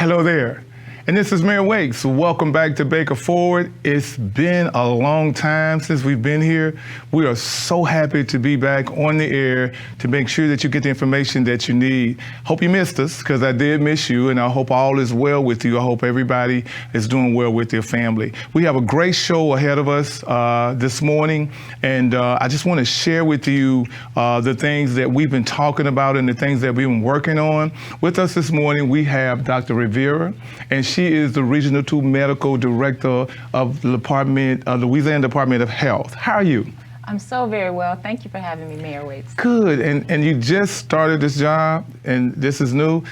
Hello there. And this is Mayor Wakes. Welcome back to Baker Forward. It's been a long time since we've been here. We are so happy to be back on the air to make sure that you get the information that you need. Hope you missed us, because I did miss you, and I hope all is well with you. I hope everybody is doing well with their family. We have a great show ahead of us this morning, and I just want to share with you the things that we've been talking about and the things that we've been working on. With us this morning, we have Dr. Rivera, and she is the Regional 2 Medical Director of the Louisiana Department of Health. How are you? I'm so very well. Thank you for having me, Mayor Wakes. Good. And you just started this job, and this is new?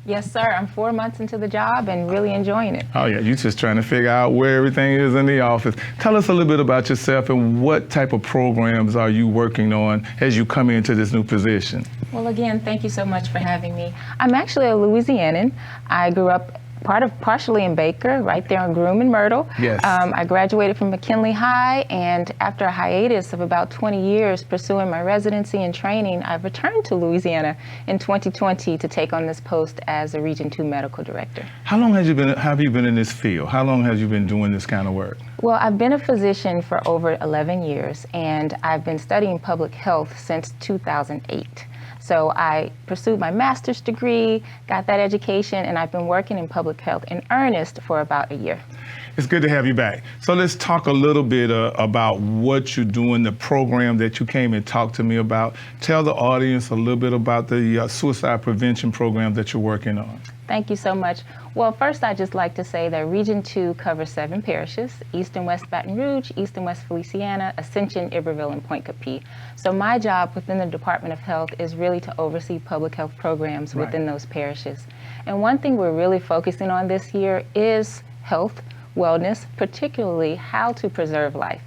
Yes, sir. I'm 4 months into the job and really enjoying it. Oh, yeah. You're just trying to figure out where everything is in the office. Tell us a little bit about yourself and what type of programs are you working on as you come into this new position? Well, again, thank you so much for having me. I'm actually a Louisianan. I grew up partially in Baker, right there on Groom and Myrtle. Yes. I graduated from McKinley High, and after a hiatus of about 20 years pursuing my residency and training, I've returned to Louisiana in 2020 to take on this post as a Region 2 Medical Director. How long have you been in this field? How long have you been doing this kind of work? Well, I've been a physician for over 11 years, and I've been studying public health since 2008. So I pursued my master's degree, got that education, and I've been working in public health in earnest for about a year. It's good to have you back. So let's talk a little bit about what you're doing, the program that you came and talked to me about. Tell the audience a little bit about the suicide prevention program that you're working on. Thank you so much. Well, first, I'd just like to say that Region 2 covers 7 parishes: East and West Baton Rouge, East and West Feliciana, Ascension, Iberville, and Point Capee. So my job within the Department of Health is really to oversee public health programs within those parishes. And one thing we're really focusing on this year is health, wellness, particularly how to preserve life.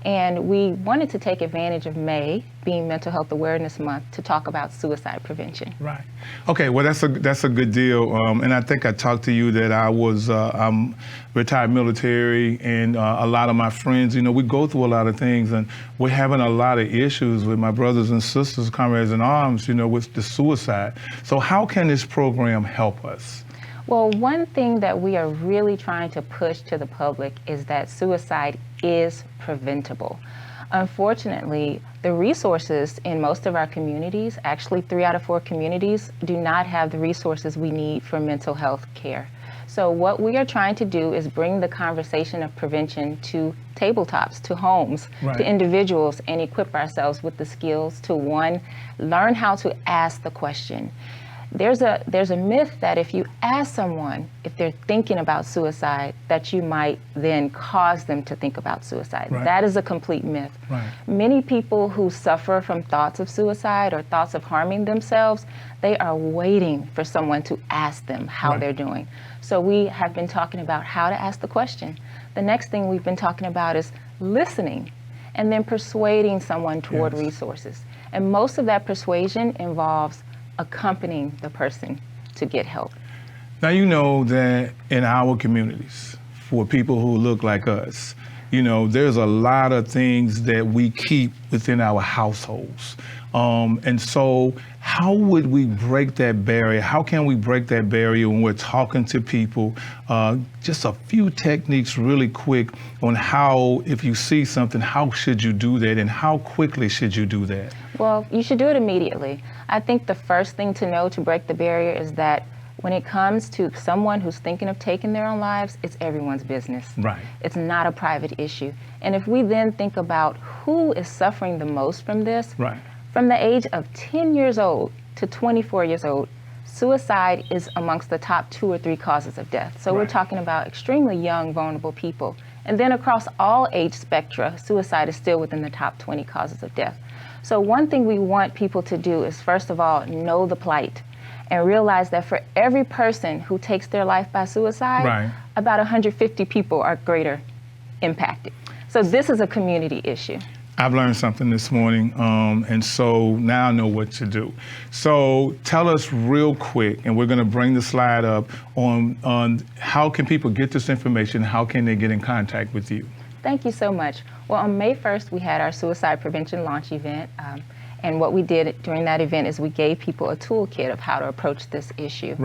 And we wanted to take advantage of May, being Mental Health Awareness Month, to talk about suicide prevention. Right. Okay. Well, that's a good deal. And I think I talked to you that I'm retired military, and a lot of my friends, we go through a lot of things, and we're having a lot of issues with my brothers and sisters, comrades in arms, with the suicide. So how can this program help us? Well, one thing that we are really trying to push to the public is that suicide is preventable. Unfortunately, the resources in most of our communities, actually 3 out of 4 communities, do not have the resources we need for mental health care. So what we are trying to do is bring the conversation of prevention to tabletops, to homes, to individuals, and equip ourselves with the skills to, one, learn how to ask the question. There's a myth that if you ask someone if they're thinking about suicide, that you might then cause them to think about suicide. That is a complete myth. Many people who suffer from thoughts of suicide or thoughts of harming themselves, they are waiting for someone to ask them how they're doing. So we have been talking about how to ask the question. The next thing we've been talking about is listening, and then persuading someone toward resources. And most of that persuasion involves accompanying the person to get help. Now, you know that in our communities, for people who look like us, there's a lot of things that we keep within our households. And so how would we break that barrier? How can we break that barrier when we're talking to people? Just a few techniques really quick on how, if you see something, how should you do that, and how quickly should you do that? Well, you should do it immediately. I think the first thing to know to break the barrier is that when it comes to someone who's thinking of taking their own lives, it's everyone's business. It's not a private issue. And if we then think about who is suffering the most from this, from the age of 10 years old to 24 years old, suicide is amongst the top 2 or 3 causes of death. So we're talking about extremely young, vulnerable people. And then across all age spectra, suicide is still within the top 20 causes of death. So one thing we want people to do is, first of all, know the plight and realize that for every person who takes their life by suicide, about 150 people are greater impacted. So this is a community issue. I've learned something this morning, and so now I know what to do. So tell us real quick, and we're going to bring the slide up, on how can people get this information, how can they get in contact with you? Thank you so much. Well, on May 1st, we had our suicide prevention launch event. And what we did during that event is we gave people a toolkit of how to approach this issue.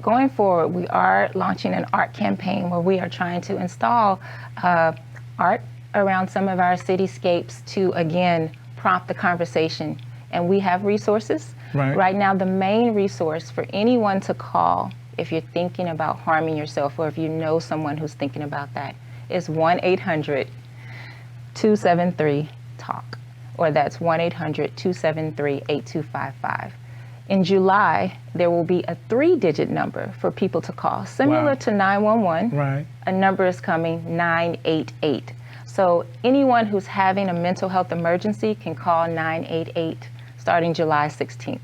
going forward, we are launching an art campaign where we are trying to install art around some of our cityscapes to, again, prompt the conversation. And we have resources. Right now, the main resource for anyone to call if you're thinking about harming yourself or if you know someone who's thinking about that is 1-800-273-TALK, or that's 1-800-273-8255. In July, there will be a 3-digit number for people to call, similar to 911. Right. A number is coming, 988. So anyone who's having a mental health emergency can call 988 starting July 16th.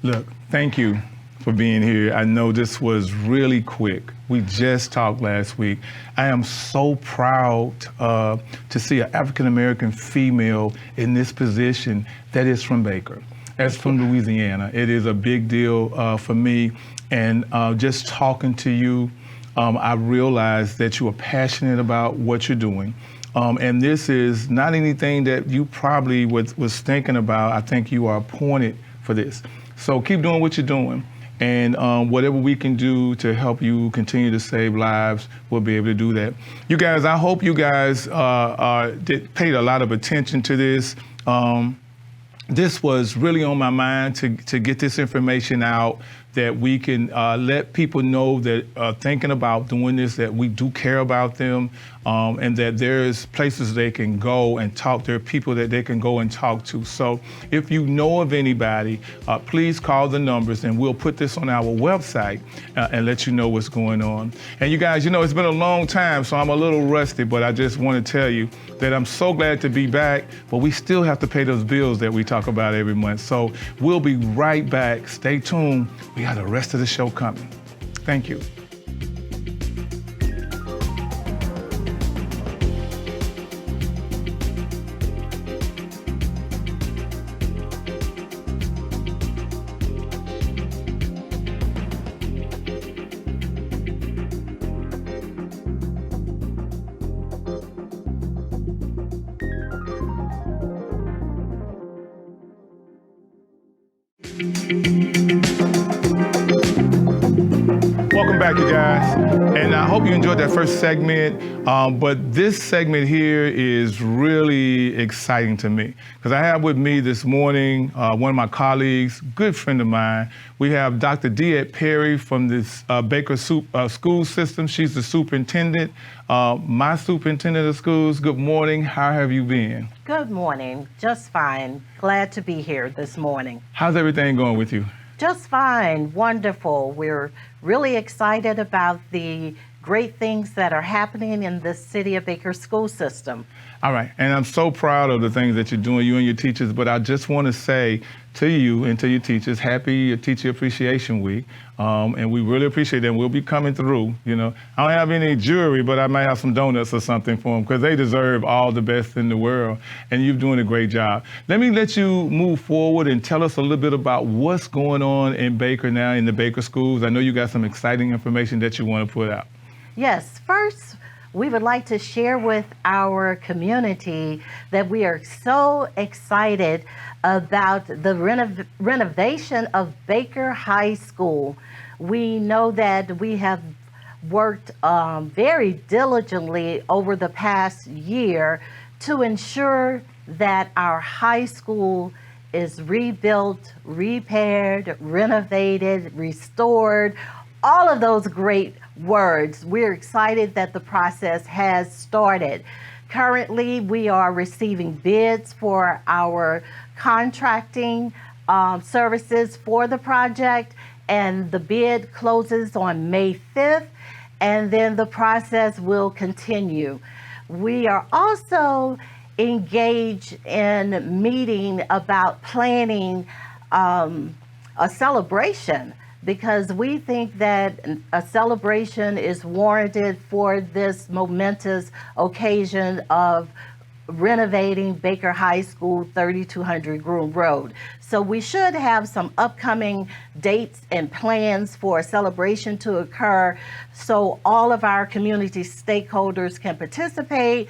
Look, thank you for being here. I know this was really quick. We just talked last week. I am so proud to see an African-American female in this position that is from Baker. That's from Louisiana. It is a big deal for me. And just talking to you, I realized that you are passionate about what you're doing. And this is not anything that you probably was thinking about. I think you are appointed for this. So keep doing what you're doing. And whatever we can do to help you continue to save lives, we'll be able to do that. You guys, I hope you guys paid a lot of attention to this. This was really on my mind to get this information out, that we can let people know that thinking about doing this, that we do care about them, and that there's places they can go and talk. There are people that they can go and talk to. So if you know of anybody, please call the numbers and we'll put this on our website and let you know what's going on. And you guys, you know, it's been a long time, so I'm a little rusty, but I just want to tell you that I'm so glad to be back, but we still have to pay those bills that we talk about every month. So we'll be right back. Stay tuned. We got the rest of the show coming. Thank you. Welcome back, you guys. And I hope you enjoyed that first segment. But this segment here is really exciting to me because I have with me this morning one of my colleagues, good friend of mine. We have Dr. DeEtte Perry from this Baker School System. She's the superintendent, my superintendent of schools. Good morning. How have you been? Good morning. Just fine. Glad to be here this morning. How's everything going with you? Just fine. Wonderful. We're really excited about the great things that are happening in the City of Baker School System. All right. And I'm so proud of the things that you're doing, you and your teachers. But I just want to say to you and to your teachers, happy Teacher Appreciation Week. And we really appreciate them. We'll be coming through. You know, I don't have any jewelry, but I might have some donuts or something for them because they deserve all the best in the world. And you're doing a great job. Let me let you move forward and tell us a little bit about what's going on in Baker now in the Baker schools. I know you got some exciting information that you want to put out. Yes. First, we would like to share with our community that we are so excited about the renovation of Baker High School. We know that we have worked very diligently over the past year to ensure that our high school is rebuilt, repaired, renovated, restored, all of those great words. We're excited that the process has started. Currently, we are receiving bids for our contracting services for the project, and the bid closes on May 5th, and then the process will continue. We are also engaged in meeting about planning a celebration, because we think that a celebration is warranted for this momentous occasion of renovating Baker High School 3200 Groom Road. So we should have some upcoming dates and plans for a celebration to occur so all of our community stakeholders can participate.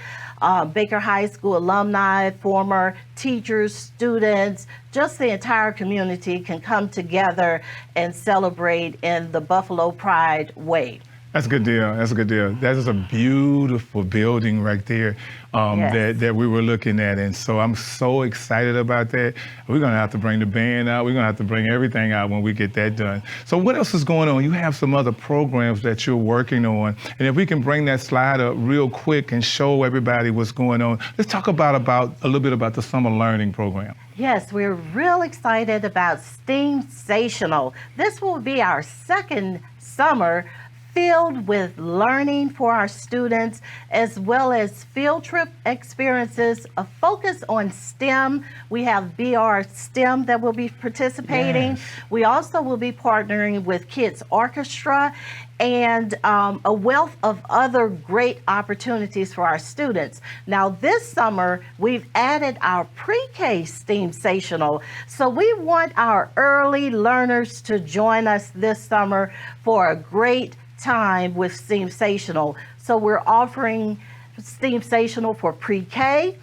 Baker High School alumni, former teachers, students, just the entire community can come together and celebrate in the Buffalo Pride way. That's a good deal. That's a good deal. That is a beautiful building right there Yes. that we were looking at. And so I'm so excited about that. We're going to have to bring the band out. We're going to have to bring everything out when we get that done. So what else is going on? You have some other programs that you're working on. And if we can bring that slide up real quick and show everybody what's going on. Let's talk about a little bit about the summer learning program. Yes, we're real excited about STEAMsational. This will be our second summer filled with learning for our students, as well as field trip experiences, a focus on STEM. We have BR STEM that will be participating. Yes. We also will be partnering with Kids Orchestra and a wealth of other great opportunities for our students. Now this summer, we've added our pre-K STEAMsational. So we want our early learners to join us this summer for a great time with STEAMsational. So we're offering STEAMsational for pre-K,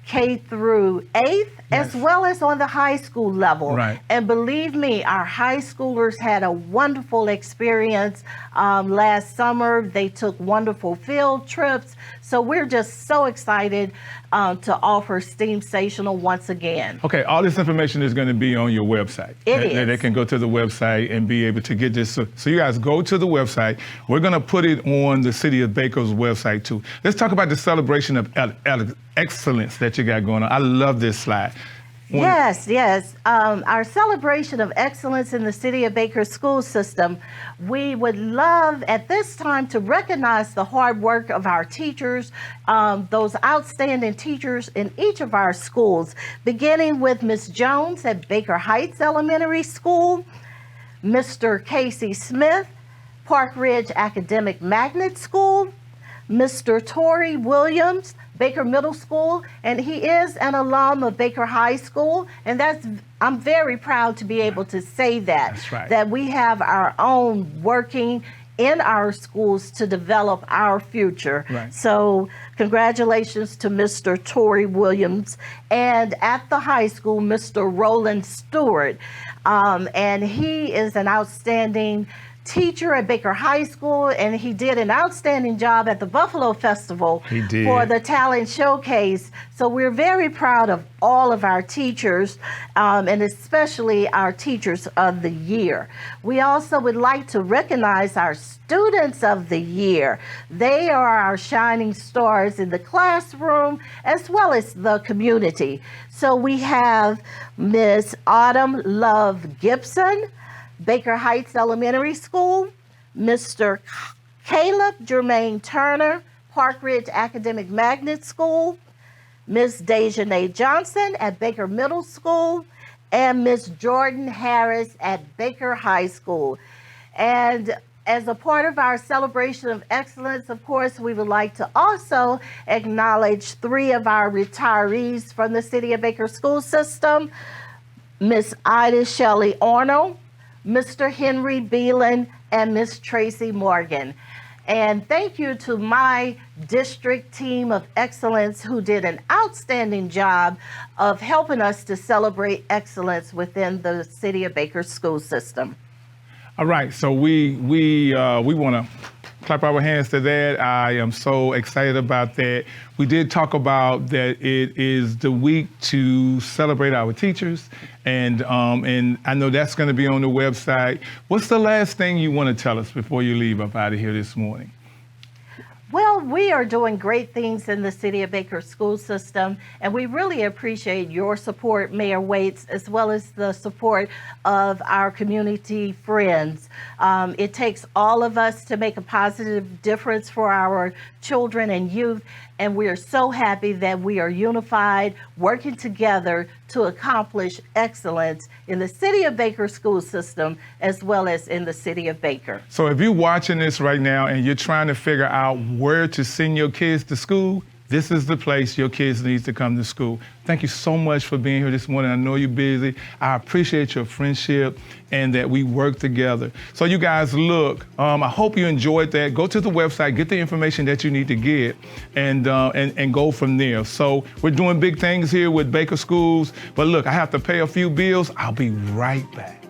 K through 8th, Yes. as well as on the high school level. Right. And believe me, our high schoolers had a wonderful experience last summer. They took wonderful field trips. So we're just so excited to offer STEAMsational once again. Okay, all this information is going to be on your website. It They is. can go to the website and be able to get this. So you guys go to the website. We're going to put it on the City of Baker's website too. Let's talk about the celebration of excellence that you got going on. I love this slide. Yes, yes. Our celebration of excellence in the City of Baker school system, we would love at this time to recognize the hard work of our teachers, those outstanding teachers in each of our schools, beginning with Ms. Jones at Baker Heights Elementary School, Mr. Casey Smith, Park Ridge Academic Magnet School, Mr. Torrey Williams, Baker Middle School, and he is an alum of Baker High School, and I'm very proud to be able to say that. That's right. That we have our own working in our schools to develop our future. Right. So congratulations to Mr. Torrey Williams, and at the high school, Mr. Roland Stewart, and he is an outstanding teacher at Baker High School, and he did an outstanding job at the Buffalo Festival He did. for the talent showcase. So we're very proud of all of our teachers, and especially our teachers of the year. We also would like to recognize our students of the year. They are our shining stars in the classroom as well as the community. So we have Ms. Autumn Love Gibson, Baker Heights Elementary School, Mr. Caleb Jermaine Turner, Park Ridge Academic Magnet School, Ms. Dejanay Johnson at Baker Middle School, and Ms. Jordan Harris at Baker High School. And as a part of our celebration of excellence, of course, we would like to also acknowledge 3 of our retirees from the City of Baker school system, Ms. Ida Shelley Arnold, Mr. Henry Beelan, and Ms. Tracy Morgan. And thank you to my district team of excellence who did an outstanding job of helping us to celebrate excellence within the City of Baker school system. All right, so we want to clap our hands to that. I am so excited about that. We did talk about that it is the week to celebrate our teachers, and I know that's going to be on the website. What's the last thing you want to tell us before you leave up out of here this morning? Well, we are doing great things in the City of Baker school system, and we really appreciate your support, Mayor Waits, as well as the support of our community friends. It takes all of us to make a positive difference for our children and youth, and we are so happy that we are unified, working together to accomplish excellence in the City of Baker school system, as well as in the City of Baker. So if you're watching this right now and you're trying to figure out where to send your kids to school, this is the place your kids need to come to school. Thank you so much for being here this morning. I know you're busy. I appreciate your friendship and that we work together. So you guys look, I hope you enjoyed that. Go to the website, get the information that you need to get, and go from there. So we're doing big things here with Baker Schools, but look, I have to pay a few bills. I'll be right back.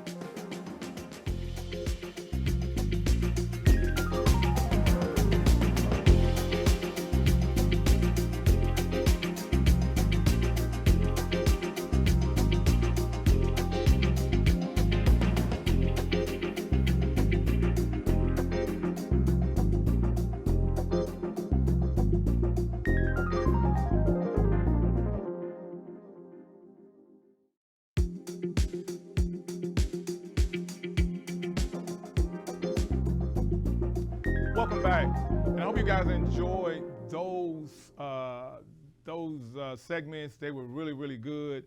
Welcome back, and I hope you guys enjoyed those segments. They were really, really good.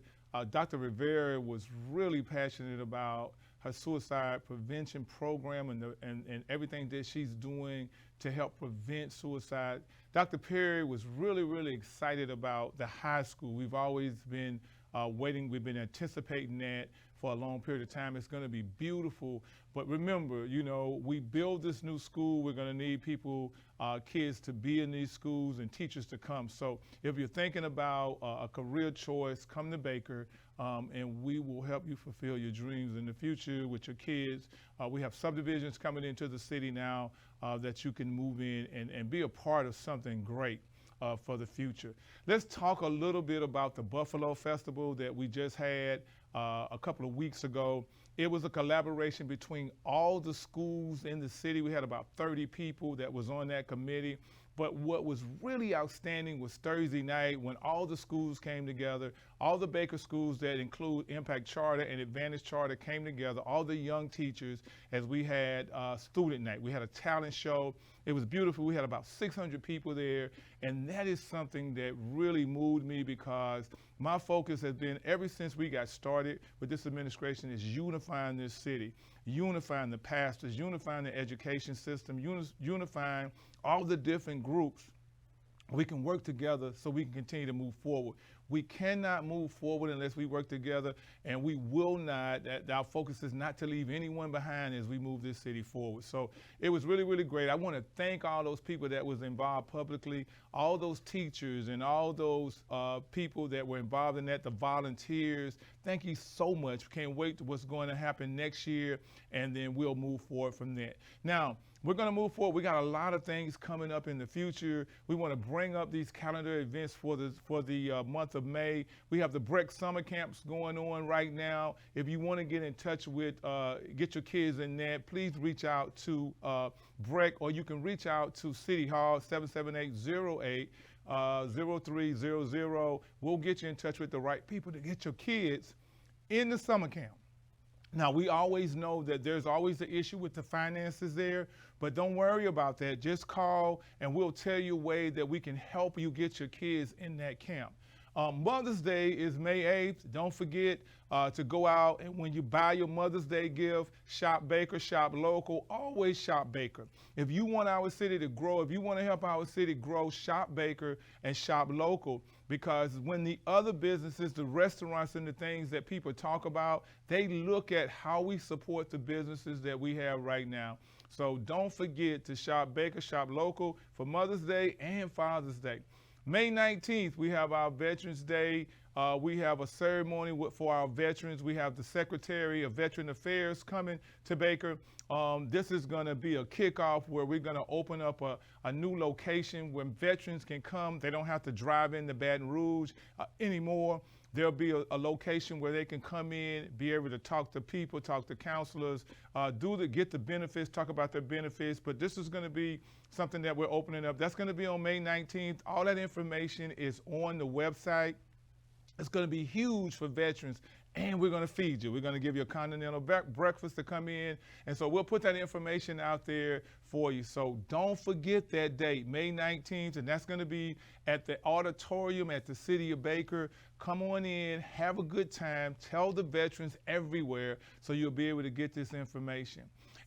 Dr. Rivera was really passionate about her suicide prevention program and everything that she's doing to help prevent suicide. Dr. Perry was really, really excited about the high school. We've always been waiting. We've been anticipating that for a long period of time. It's going to be beautiful. But remember, you know, we build this new school. We're going to need people, kids to be in these schools and teachers to come. So if you're thinking about a career choice, come to Baker, and we will help you fulfill your dreams in the future with your kids. We have subdivisions coming into the city now that you can move in and be a part of something great for the future. Let's talk a little bit about the Buffalo Festival that we just had a couple of weeks ago. It was a collaboration between all the schools in the city. We had about 30 people that was on that committee. But what was really outstanding was Thursday night when all the schools came together, all the Baker schools that include Impact Charter and Advantage Charter came together, all the young teachers, as we had student night. We had a talent show. It was beautiful. We had about 600 people there. And that is something that really moved me because my focus has been, ever since we got started with this administration, is unifying this city, unifying the pastors, unifying the education system, unifying all the different groups. We can work together so we can continue to move forward. We cannot move forward unless we work together, and we will not. Our focus is not to leave anyone behind as we move this city forward. So it was really, really great. I want to thank all those people that was involved publicly, all those teachers and all those people that were involved in that, the volunteers. Thank you so much. Can't wait to what's going to happen next year, and then we'll move forward from there. Now, we're going to move forward. We got a lot of things coming up in the future. We want to bring up these calendar events for the month of May. We have the Breck summer camps going on right now. If you want to get in touch with, get your kids in there, please reach out to Breck, or you can reach out to City Hall, 778-08-0300. We'll get you in touch with the right people to get your kids in the summer camp. Now, we always know that there's always the issue with the finances there, but don't worry about that. Just call and we'll tell you a way that we can help you get your kids in that camp. Mother's Day is May 8th. Don't forget to go out, and when you buy your Mother's Day gift, shop Baker, shop local, always shop Baker. If you want our city to grow, if you want to help our city grow, shop Baker and shop local. Because when the other businesses, the restaurants and the things that people talk about, they look at how we support the businesses that we have right now. So don't forget to shop Baker, shop local for Mother's Day and Father's Day. May 19th, we have our Veterans Day. We have a ceremony for our veterans. We have the Secretary of Veteran Affairs coming to Baker. This is going to be a kickoff where we're going to open up a new location where veterans can come. They don't have to drive into Baton Rouge anymore. There'll be a location where they can come in, be able to talk to people, talk to counselors, get the benefits, talk about their benefits. But this is going to be something that we're opening up. That's going to be on May 19th. All that information is on the website. It's going to be huge for veterans, and we're going to feed you. We're going to give you a continental breakfast to come in. And so we'll put that information out there for you. So don't forget that date, May 19th, and that's going to be at the auditorium at the City of Baker. Come on in, have a good time, tell the veterans everywhere so you'll be able to get this information.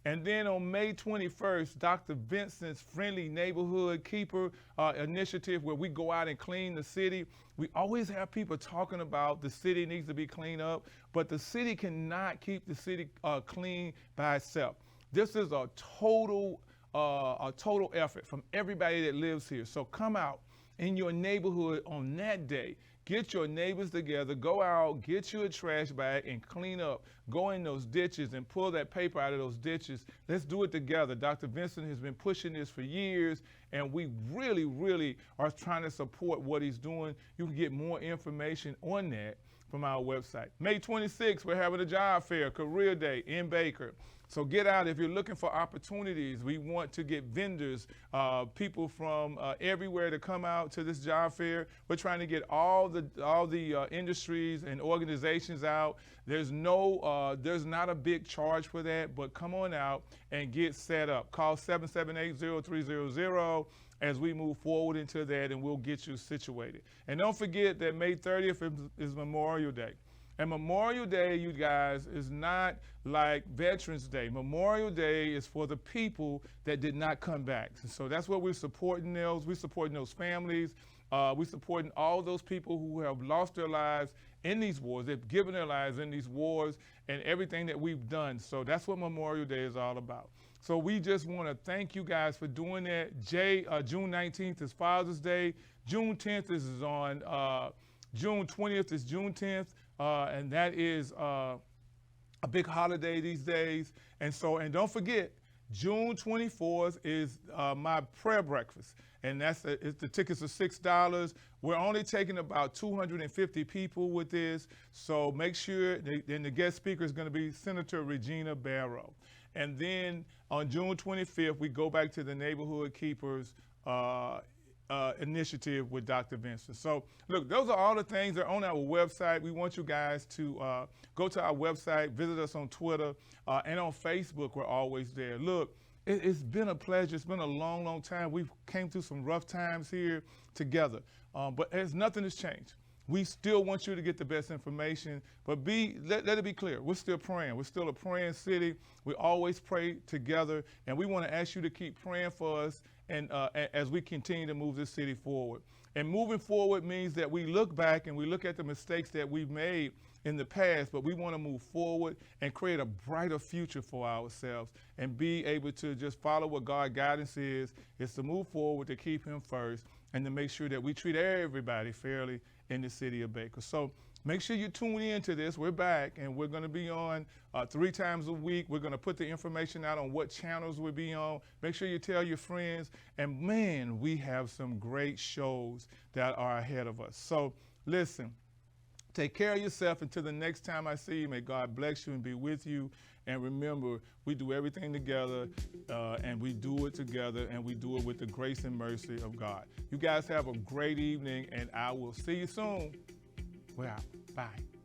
And then on May 21st, Dr. Vincent's Friendly Neighborhood Keeper initiative, where we go out and clean the city. We always have people talking about the city needs to be cleaned up, but the city cannot keep the city clean by itself. This is a total effort from everybody that lives here. So come out in your neighborhood on that day. Get your neighbors together, go out, get you a trash bag and clean up. Go in those ditches and pull that paper out of those ditches. Let's do it together. Dr. Vincent has been pushing this for years, and we really, really are trying to support what he's doing. You can get more information on that from our website. May 26th, we're having a job fair, career day in Baker. So get out if you're looking for opportunities. We want to get vendors, people from everywhere to come out to this job fair. We're trying to get all the industries and organizations out. There's not a big charge for that, but come on out and get set up. Call 778-0300 as we move forward into that, and we'll get you situated. And don't forget that May 30th is Memorial Day. And Memorial Day, you guys, is not like Veterans Day. Memorial Day is for the people that did not come back. So that's what we're supporting those. We're supporting those families. We're supporting all those people who have lost their lives in these wars. They've given their lives in these wars and everything that we've done. So that's what Memorial Day is all about. So we just want to thank you guys for doing that. June 19th is Father's Day. June 10th is on June 20th is Juneteenth, and that is a big holiday these days. And don't forget, June 24th is my prayer breakfast, and the tickets are $6. We're only taking about 250 people with this, so make sure. And the guest speaker is going to be Senator Regina Barrow. And then on June 25th, we go back to the Neighborhood Keepers initiative with Dr. Vincent. So look, those are all the things that are on our website. We want you guys to go to our website, visit us on Twitter, and on Facebook. We're always there. Look, it's been a pleasure. It's been a long, long time. We've came through some rough times here together, but nothing has changed. We still want you to get the best information, but let it be clear, we're still praying. We're still a praying city. We always pray together, and we want to ask you to keep praying for us and as we continue to move this city forward. And moving forward means that we look back and we look at the mistakes that we've made in the past, but we want to move forward and create a brighter future for ourselves and be able to just follow what God's guidance is to move forward, to keep him first, and to make sure that we treat everybody fairly in the city of Baker. So make sure you tune in to this. We're back, and we're going to be on 3 times a week. We're going to put the information out on what channels we'll be on. Make sure you tell your friends. And man, we have some great shows that are ahead of us. So listen, take care of yourself until the next time I see you. May God bless you and be with you. And remember, we do everything together, and we do it together, and we do it with the grace and mercy of God. You guys have a great evening, and I will see you soon. We're out. Bye.